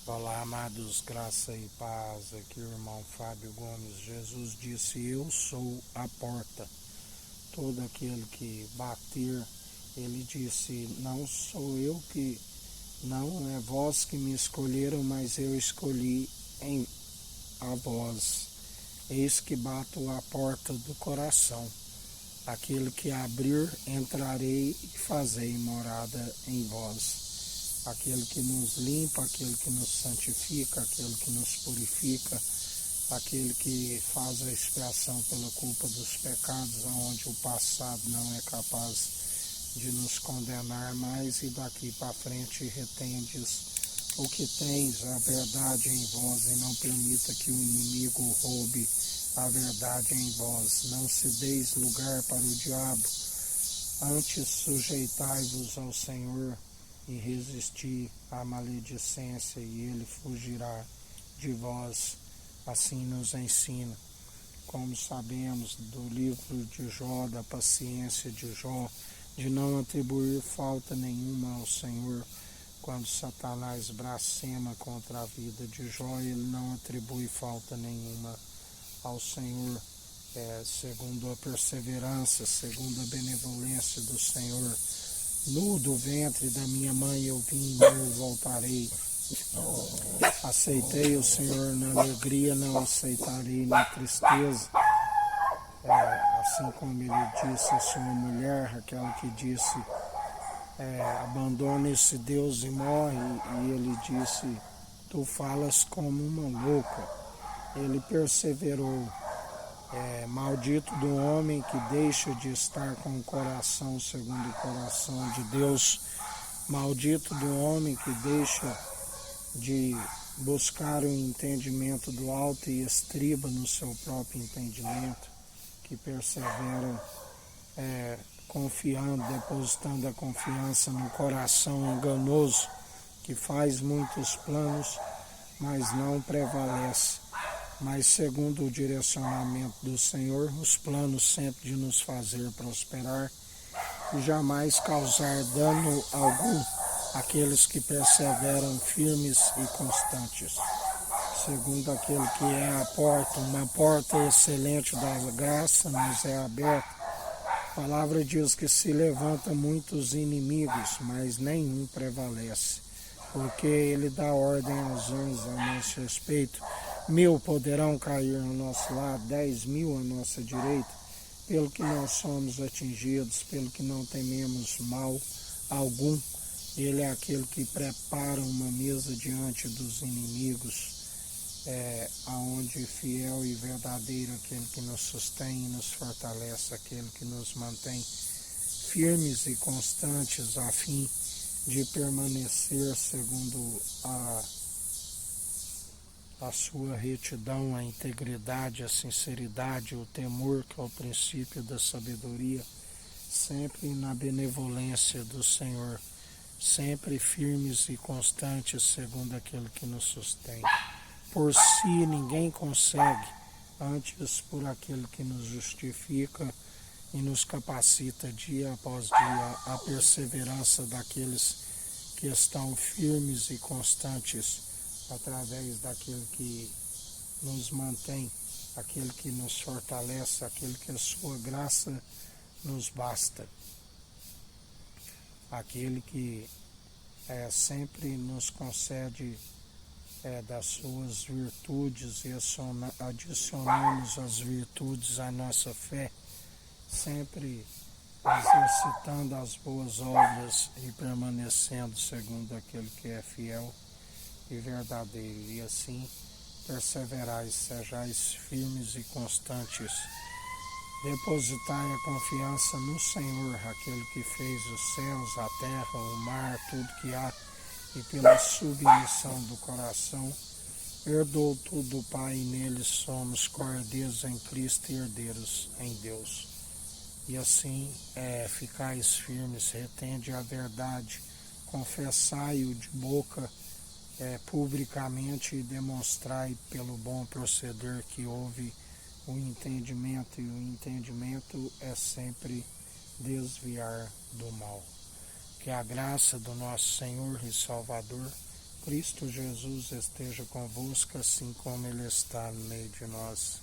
Olá, amados, graça e paz. Aqui o irmão Fábio Gomes. Jesus disse: Eu sou a porta. Todo aquele que bater, ele disse: Não sou eu que, não é vós que me escolheram, mas eu escolhi em a vós. Eis que bato à porta do coração. Aquele que abrir, entrarei e fazei morada em vós. Aquele que nos limpa, aquele que nos santifica, aquele que nos purifica, aquele que faz a expiação pela culpa dos pecados, onde o passado não é capaz de nos condenar mais, e daqui para frente retendes o que tens, a verdade em vós, e não permita que o inimigo roube a verdade em vós. Não se deis lugar para o diabo, antes sujeitai-vos ao Senhor e resisti à maledicência, e ele fugirá de vós. Assim nos ensina. Como sabemos do livro de Jó, da paciência de Jó, de não atribuir falta nenhuma ao Senhor. Quando Satanás blasfema contra a vida de Jó, ele não atribui falta nenhuma ao Senhor. Segundo a perseverança, segundo a benevolência do Senhor. Nu do ventre da minha mãe eu vim, nu voltarei. Aceitei o Senhor na alegria, não aceitarei na tristeza. Assim como ele disse a sua mulher, aquela que disse, abandona esse Deus e morre, e ele disse, tu falas como uma louca. Ele perseverou. Maldito do homem que deixa de estar com o coração segundo o coração de Deus. Maldito do homem que deixa de buscar o entendimento do alto e estriba no seu próprio entendimento, que persevera confiando, depositando a confiança no coração enganoso, que faz muitos planos, mas não prevalece. Mas segundo o direcionamento do Senhor, os planos sempre de nos fazer prosperar e jamais causar dano algum àqueles que perseveram firmes e constantes. Segundo aquele que é a porta, uma porta excelente da graça nos é aberta. A palavra diz que se levanta muitos inimigos, mas nenhum prevalece, porque ele dá ordem aos anjos a nosso respeito. 1000 poderão cair ao nosso lado, 10.000 à nossa direita, pelo que não somos atingidos, pelo que não tememos mal algum. Ele é aquele que prepara uma mesa diante dos inimigos, aonde fiel e verdadeiro, aquele que nos sustém e nos fortalece, aquele que nos mantém firmes e constantes a fim de permanecer segundo a sua retidão, a integridade, a sinceridade, o temor, que é o princípio da sabedoria, sempre na benevolência do Senhor, sempre firmes e constantes segundo aquele que nos sustém. Por si ninguém consegue, antes por aquele que nos justifica e nos capacita dia após dia, a perseverança daqueles que estão firmes e constantes, através daquele que nos mantém, aquele que nos fortalece, aquele que a sua graça nos basta, aquele que sempre nos concede das suas virtudes, e adicionamos as virtudes à nossa fé, sempre exercitando as boas obras e permanecendo segundo aquele que é fiel e verdadeiro, e assim perseverais, sejais firmes e constantes. Depositai a confiança no Senhor, aquele que fez os céus, a terra, o mar, tudo que há, e pela submissão do coração herdou tudo o Pai, e nele somos cordeiros em Cristo e herdeiros em Deus. E assim ficais firmes, retende a verdade, confessai-o de boca publicamente, e demonstrai pelo bom proceder que houve o entendimento, e o entendimento é sempre desviar do mal. Que a graça do nosso Senhor e Salvador Cristo Jesus esteja convosco, assim como Ele está no meio de nós.